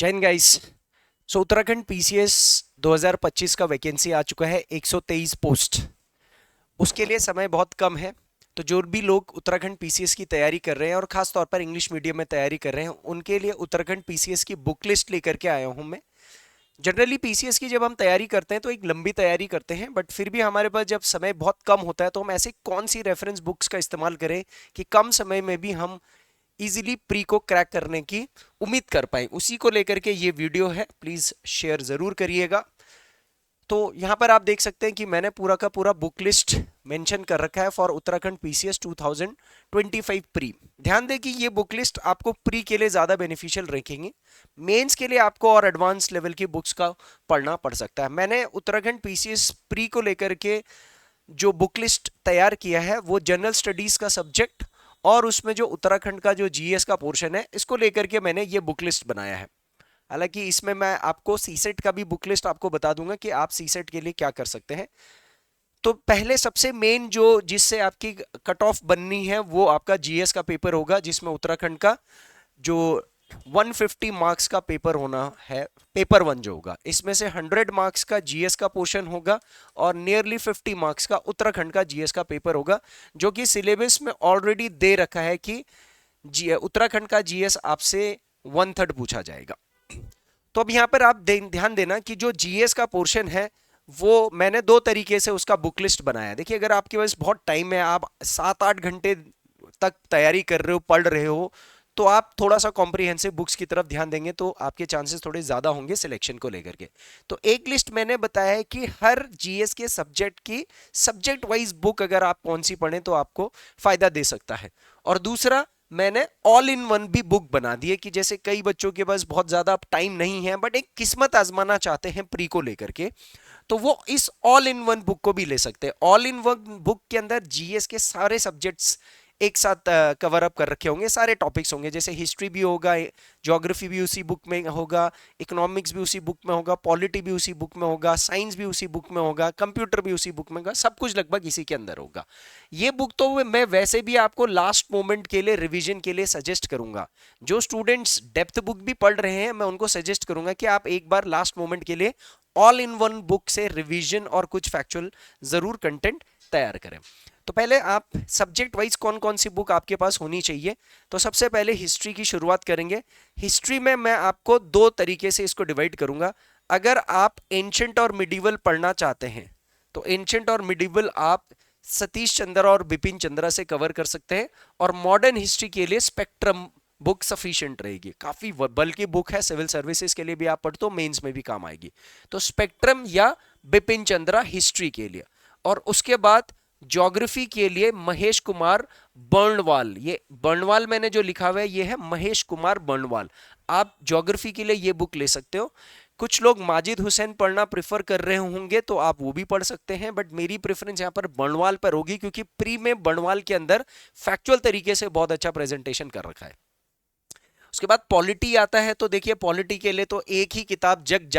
जय Hind guys. Uttarakhand PCS 2025 का vacancy आ चुका है, 123 पोस्ट। उसके लिए समय बहुत कम है, तो जो भी लोग उत्तराखंड पीसीएस की तैयारी कर रहे हैं और खास तौर पर इंग्लिश मीडियम में तैयारी कर रहे हैं, उनके लिए उत्तराखंड पीसीएस की बुक लिस्ट लेकर के आया हूं मैं। जनरली पीसीएस की जब हम तैयारी करते हैं तो एक लंबी तैयारी करते हैं, बट फिर भी हमारे पास जब समय बहुत कम होता है तो हम ऐसे कौन सी रेफरेंस बुक्स का इस्तेमाल करें कि कम समय में भी हम इजीली प्री को क्रैक करने की उम्मीद कर पाए, उसी को लेकर के ये वीडियो है। प्लीज शेयर जरूर करिएगा। तो यहाँ पर आप देख सकते हैं कि मैंने पूरा का पूरा बुक लिस्ट मेंशन कर रखा है फॉर उत्तराखंड पीसीएस 2025 प्री। ध्यान दें कि ये बुक लिस्ट आपको प्री के लिए ज्यादा बेनिफिशियल रखेंगे। मेंस के लिए आपको और एडवांस लेवल की बुक्स का पढ़ना पड़ सकता है। मैंने उत्तराखंड पीसीएस प्री को लेकर के जो बुक लिस्ट तैयार किया है वो जनरल स्टडीज का सब्जेक्ट और उसमें जो उत्तराखंड का जो जीएस का पोर्शन है, इसको लेकर के मैंने ये बुक लिस्ट बनाया है। हालांकि इसमें मैं आपको सीसेट का भी बुक लिस्ट आपको बता दूंगा कि आप सीसेट के लिए क्या कर सकते हैं। तो पहले सबसे मेन जो जिससे आपकी कट ऑफ बननी है वो आपका जीएस का पेपर होगा, जिसमें उत्तराखंड का जो 150 मार्क्स का पेपर होना है। पेपर वन जो होगा, इसमें से 100 मार्क्स का जीएस का पोर्शन होगा और नियरली 50 मार्क्स का उत्तराखंड का जीएस का पेपर होगा, जो कि सिलेबस में ऑलरेडी दे रखा है कि उत्तराखंड का जीएस आपसे 1/3 पूछा जाएगा। तो अब यहाँ पर आप ध्यान देना कि जो जीएस का पोर्शन है वो मैंने दो तरीके से उसका बुक लिस्ट बनाया है। देखिए, अगर आपके पास बहुत टाइम है, आप 7-8 घंटे तक तैयारी कर रहे हो, पढ़ रहे हो, तो आप थोड़ा सा कॉम्प्रिहेंसिव बुक्स की तरफ ध्यान देंगे तो आपके चांसेस थोड़े ज्यादा होंगे सिलेक्शन को लेकर के। तो एक लिस्ट मैंने बताया है कि हर जीएस के सब्जेक्ट की सब्जेक्ट वाइज बुक अगर आप कौन सी पढ़ें तो आपको फायदा दे सकता है। और दूसरा, मैंने ऑल इन वन भी बुक बना दी है कि जैसे कई बच्चों के पास बहुत ज्यादा टाइम नहीं है बट एक किस्मत आजमाना चाहते हैं प्री को लेकर के, तो वो इस ऑल इन वन बुक को भी ले सकते हैं। ऑल इन वन बुक के अंदर जीएस के सारे सब्जेक्ट्स एक साथ कवर अप कर रखे होंगे, सारे टॉपिक्स होंगे। जैसे हिस्ट्री भी होगा, ज्योग्राफी भी उसी बुक में होगा, इकोनॉमिक्स भी उसी बुक में होगा, पॉलिटी भी उसी बुक में होगा, साइंस भी उसी बुक में होगा, कंप्यूटर भी उसी बुक में होगा, सब कुछ लगभग इसी के अंदर होगा। ये बुक तो मैं वैसे भी आपको लास्ट मोमेंट के लिए रिवीजन के लिए सजेस्ट करूंगा। जो स्टूडेंट्स डेप्थ बुक भी पढ़ रहे हैं, मैं उनको सजेस्ट करूंगा कि आप एक बार लास्ट मोमेंट के लिए ऑल इन वन बुक से रिवीजन और कुछ फैक्चुअल जरूर कंटेंट तैयार करें। तो पहले आप सब्जेक्ट वाइज कौन कौन सी बुक आपके पास होनी चाहिए, तो सबसे पहले हिस्ट्री की शुरुआत करेंगे। हिस्ट्री में मैं आपको दो तरीके से इसको डिवाइड करूंगा। अगर आप एंशंट और मिडिवल पढ़ना चाहते हैं तो एंशंट और मिडिवल आप सतीश चंद्र और बिपिन चंद्रा से कवर कर सकते हैं, और मॉडर्न हिस्ट्री के लिए स्पेक्ट्रम बुक सफिशिएंट रहेगी। काफी बल्कि बुक है, सिविल सर्विसेज के लिए भी आप पढ़ते हो, मेंस में भी काम आएगी। तो स्पेक्ट्रम या बिपिन चंद्रा हिस्ट्री के लिए। और उसके बाद ज्योग्राफी के लिए महेश कुमार बर्णवाल, ये बर्णवाल मैंने जो लिखा हुआ है ये है महेश कुमार बर्णवाल। आप ज्योग्राफी के लिए ये बुक ले सकते हो। कुछ लोग माजिद हुसैन पढ़ना प्रेफर कर रहे होंगे तो आप वो भी पढ़ सकते हैं, बट मेरी प्रेफरेंस यहाँ पर बर्णवाल पर होगी, क्योंकि प्री में बर्णवाल के अंदर फैक्चुअल तरीके से बहुत अच्छा प्रेजेंटेशन कर रखा है। उसके बाद पॉलिटी आता है, तो देखिए पॉलिटी के लिए तो एक ही किताब जग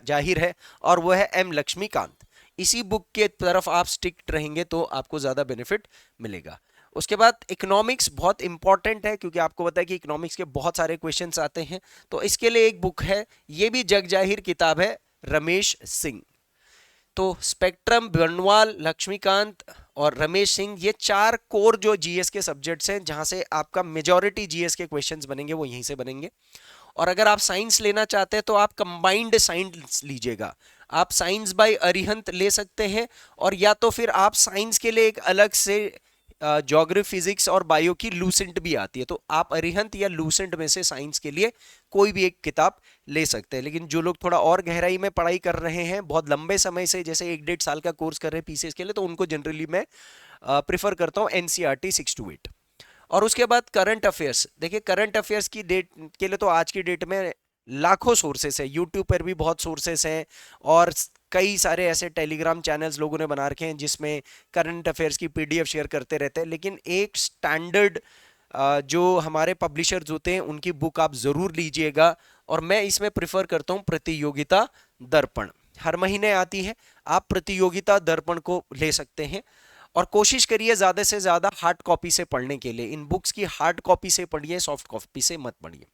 जाहिर है और वो है एम लक्ष्मीकांत। इसी बुक के तरफ आप स्टिक रहेंगे तो आपको ज्यादा बेनिफिट मिलेगा। उसके बाद इकोनॉमिक्स बहुत इंपॉर्टेंट है, क्योंकि आपको पता है कि इकोनॉमिक्स के बहुत सारे क्वेश्चंस आते हैं, तो इसके लिए एक बुक है, ये भी जग जाहिर किताब है, रमेश सिंह। तो स्पेक्ट्रम, बर्णवाल, लक्ष्मीकांत और रमेश सिंह, ये चार कोर जो जीएस के सब्जेक्ट्स हैं जहां से आपका मेजॉरिटी जीएस के क्वेश्चंस बनेंगे वो यहीं से बनेंगे। और अगर आप साइंस लेना चाहते हैं तो आप कंबाइंड साइंस लीजिएगा। आप साइंस बाय अरिहंत ले सकते हैं, और या तो फिर आप साइंस के लिए एक अलग से ज्योग्राफी, फिजिक्स और बायो की लूसेंट भी आती है, तो आप अरिहंत या लूसेंट में से साइंस के लिए कोई भी एक किताब ले सकते हैं। लेकिन जो लोग थोड़ा और गहराई में पढ़ाई कर रहे हैं, बहुत लंबे समय से, जैसे 1-1.5 साल का कोर्स कर रहे हैं पीसीएस के लिए, तो उनको जनरली मैं प्रिफर करता हूँ एनसीईआरटी 6 to 8। और उसके बाद करंट अफेयर्स। देखिए, करंट अफेयर्स की डेट के लिए तो आज की डेट में लाखों सोर्सेस है, यूट्यूब पर भी बहुत सोर्सेस हैं, और कई सारे ऐसे टेलीग्राम चैनल्स लोगों ने बना रखे हैं जिसमें करंट अफेयर्स की पीडीएफ शेयर करते रहते हैं। लेकिन एक स्टैंडर्ड जो हमारे पब्लिशर्स होते हैं उनकी बुक आप जरूर लीजिएगा, और मैं इसमें प्रिफर करता हूं प्रतियोगिता दर्पण। हर महीने आती है, आप प्रतियोगिता दर्पण को ले सकते हैं। और कोशिश करिए ज्यादा से ज्यादा हार्ड कॉपी से पढ़ने के लिए। इन बुक्स की हार्ड कॉपी से पढ़िए, सॉफ्ट कॉपी से मत पढ़िए।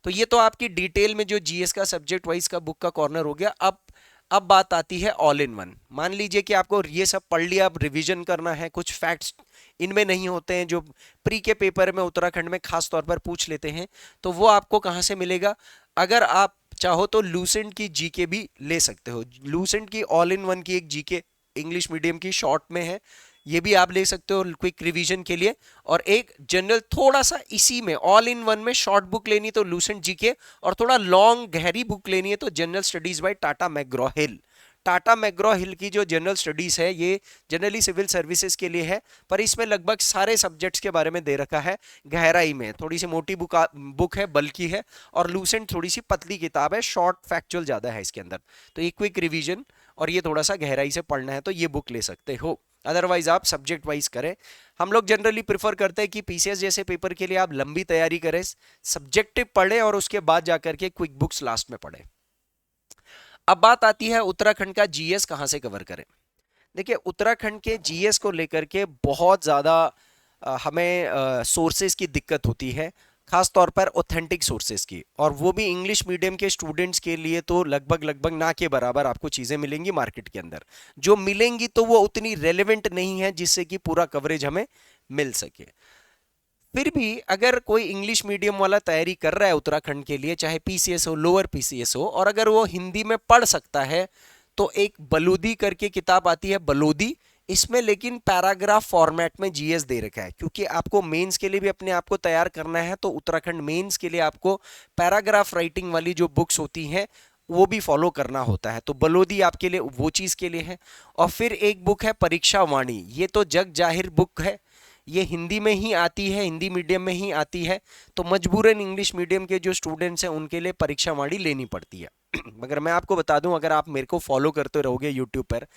तो ये तो आपकी डिटेल में जो जीएस का सब्जेक्ट वाइज का बुक का कॉर्नर हो गया। अब बात आती है ऑल इन वन। मान लीजिए कि आपको ये सब पढ़ लिया, अब रिवीजन करना है, कुछ फैक्ट्स इनमें नहीं होते हैं जो प्री के पेपर में उत्तराखंड में खास तौर पर पूछ लेते हैं, तो वो आपको कहाँ से मिलेगा? अगर आप चाहो तो लूसेंट की जीके भी ले सकते हो। लूसेंट की ऑल इन वन की एक जीके इंग्लिश मीडियम की शॉर्ट में है, ये भी आप ले सकते हो क्विक रिवीजन के लिए। और एक जनरल थोड़ा सा इसी में ऑल इन वन में शॉर्ट बुक लेनी तो लूसेंट जीके, और थोड़ा लॉन्ग गहरी बुक लेनी है तो जनरल स्टडीज बाय टाटा मैग्रॉ हिल। टाटा मैग्रॉ हिल की जो जनरल स्टडीज है ये जनरली सिविल सर्विसेज के लिए है, पर इसमें लगभग सारे सब्जेक्ट्स के बारे में दे रखा है गहराई में। थोड़ी सी मोटी बुक है, बल्कि है, और लूसेंट थोड़ी सी पतली किताब है, शॉर्ट फैक्चुअल ज्यादा है इसके अंदर। तो ये क्विक रिवीजन और ये थोड़ा सा गहराई से पढ़ना है तो ये बुक ले सकते हो। अदरवाइज आप सब्जेक्ट वाइज करें। हम लोग जनरली प्रिफर करते हैं कि पीसीएस जैसे पेपर के लिए आप लंबी तैयारी करें, सब्जेक्टिव पढ़ें और उसके बाद जाकर के क्विक बुक्स लास्ट में पढ़ें। अब बात आती है उत्तराखंड का जीएस कहां से कवर करें। देखिए, उत्तराखंड के जीएस को लेकर के बहुत ज़्यादा हमें सोर्सेज की दिक्कत होती है, खास तौर पर ऑथेंटिक सोर्सेज की, और वो भी इंग्लिश मीडियम के स्टूडेंट्स के लिए तो लगभग ना के बराबर आपको चीज़ें मिलेंगी मार्केट के अंदर। जो मिलेंगी तो वो उतनी रेलेवेंट नहीं है जिससे कि पूरा कवरेज हमें मिल सके। फिर भी अगर कोई इंग्लिश मीडियम वाला तैयारी कर रहा है उत्तराखंड के लिए, चाहे पीसीएस हो, लोअर पीसीएस हो, और अगर वो हिंदी में पढ़ सकता है, तो एक बलोदी करके किताब आती है, बलोदी। इसमें लेकिन पैराग्राफ फॉर्मेट में जीएस दे रखा है, क्योंकि आपको मेंस के लिए भी अपने आप को तैयार करना है, तो उत्तराखंड मेंस के लिए आपको पैराग्राफ राइटिंग वाली जो बुक्स होती हैं वो भी फॉलो करना होता है। तो बलोदी आपके लिए वो चीज़ के लिए है। और फिर एक बुक है परीक्षा वाणी, ये तो जग जाहिर बुक है, ये हिंदी में ही आती है, हिंदी मीडियम में ही आती है, तो मजबूरन इंग्लिश मीडियम के जो स्टूडेंट्स हैं उनके लिए परीक्षा वाणी लेनी पड़ती है। मगर मैं आपको बता दूं, अगर आप मेरे को फॉलो करते रहोगे यूट्यूब पर,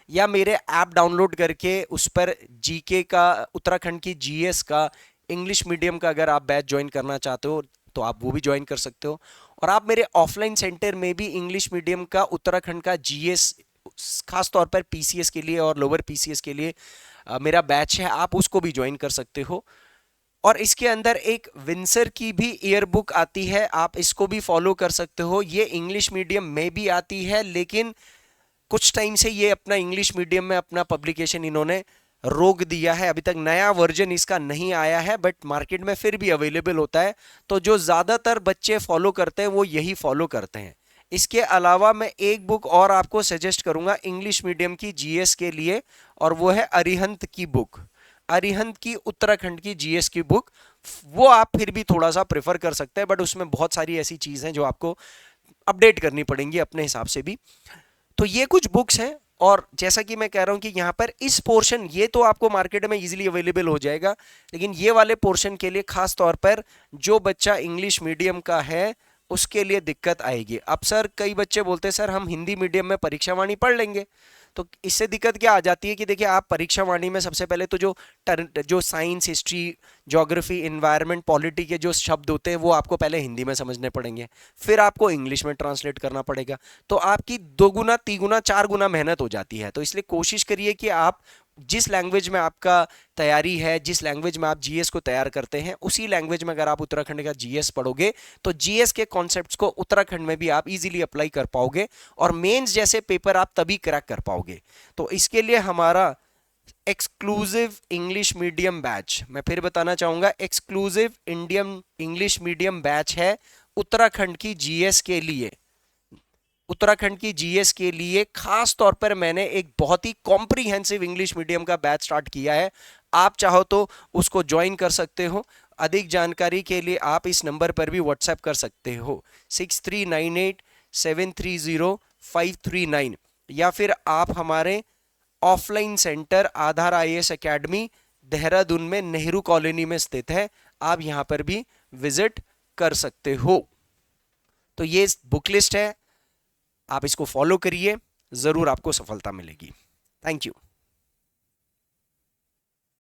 या मेरे ऐप डाउनलोड करके उस पर जीके का, उत्तराखंड की जीएस का, इंग्लिश मीडियम का अगर आप बैच ज्वाइन करना चाहते हो तो आप वो भी ज्वाइन कर सकते हो। और आप मेरे ऑफलाइन सेंटर में भी इंग्लिश मीडियम का उत्तराखंड का जीएस, खास तौर पर पीसीएस के लिए और लोअर पीसीएस के लिए मेरा बैच है, आप उसको भी ज्वाइन कर सकते हो। और इसके अंदर एक विंसर की भी ईयर बुक आती है, आप इसको भी फॉलो कर सकते हो। ये इंग्लिश मीडियम में भी आती है, लेकिन कुछ टाइम से ये अपना इंग्लिश मीडियम में अपना पब्लिकेशन इन्होंने रोक दिया है, अभी तक नया वर्जन इसका नहीं आया है, बट मार्केट में फिर भी अवेलेबल होता है। तो जो ज़्यादातर बच्चे फॉलो करते हैं वो यही फॉलो करते हैं। इसके अलावा मैं एक बुक और आपको सजेस्ट करूंगा इंग्लिश मीडियम की जीएस के लिए, और वो है अरिहंत की बुक, अरिहंत की उत्तराखंड की जीएस की बुक। वो आप फिर भी थोड़ा सा प्रेफर कर सकते हैं, बट उसमें बहुत सारी ऐसी चीज़ हैं जो आपको अपडेट करनी पड़ेंगी अपने हिसाब से भी। तो ये कुछ बुक्स हैं, और जैसा कि मैं कह रहा हूं कि यहाँ पर इस पोर्शन, ये तो आपको मार्केट में इजीली अवेलेबल हो जाएगा, लेकिन ये वाले पोर्शन के लिए खास तौर पर जो बच्चा इंग्लिश मीडियम का है उसके लिए दिक्कत आएगी। अब सर कई बच्चे बोलते हैं सर हम हिंदी मीडियम में परीक्षा वाणी पढ़ लेंगे, तो इससे दिक्कत क्या आ जाती है कि देखिए, आप परीक्षा वाणी में सबसे पहले तो जो science, history, geography, environment, polity के जो शब्द होते हैं वो आपको पहले हिंदी में समझने पड़ेंगे, फिर आपको इंग्लिश में ट्रांसलेट करना पड़ेगा, तो आपकी 2 गुना 3 गुना 4 गुना मेहनत हो जाती है। तो इसलिए कोशिश करिए कि आप जिस लैंग्वेज में आपका तैयारी है, जिस लैंग्वेज में आप जीएस को तैयार करते हैं, उसी लैंग्वेज में अगर आप उत्तराखंड का जीएस पढ़ोगे तो जीएस के कॉन्सेप्ट्स को उत्तराखंड में भी आप इजीली अप्लाई कर पाओगे, और मेंस जैसे पेपर आप तभी क्रैक कर पाओगे। तो इसके लिए हमारा एक्सक्लूसिव इंग्लिश मीडियम बैच, मैं फिर बताना चाहूंगा, exclusive Indian English medium batch है उत्तराखंड की जीएस के लिए। उत्तराखंड की जीएस के लिए खास तौर पर मैंने एक बहुत ही कॉम्प्रिहेंसिव इंग्लिश मीडियम का बैच स्टार्ट किया है, आप चाहो तो उसको ज्वाइन कर सकते हो। अधिक जानकारी के लिए आप इस नंबर पर भी व्हाट्सएप कर सकते हो, 6398730539, या फिर आप हमारे ऑफलाइन सेंटर आधार आईएएस एकेडमी देहरादून में नेहरू कॉलोनी में स्थित है, आप यहां पर भी विजिट कर सकते हो। तो ये बुक लिस्ट है, आप इसको फॉलो करिए, जरूर आपको सफलता मिलेगी। Thank you.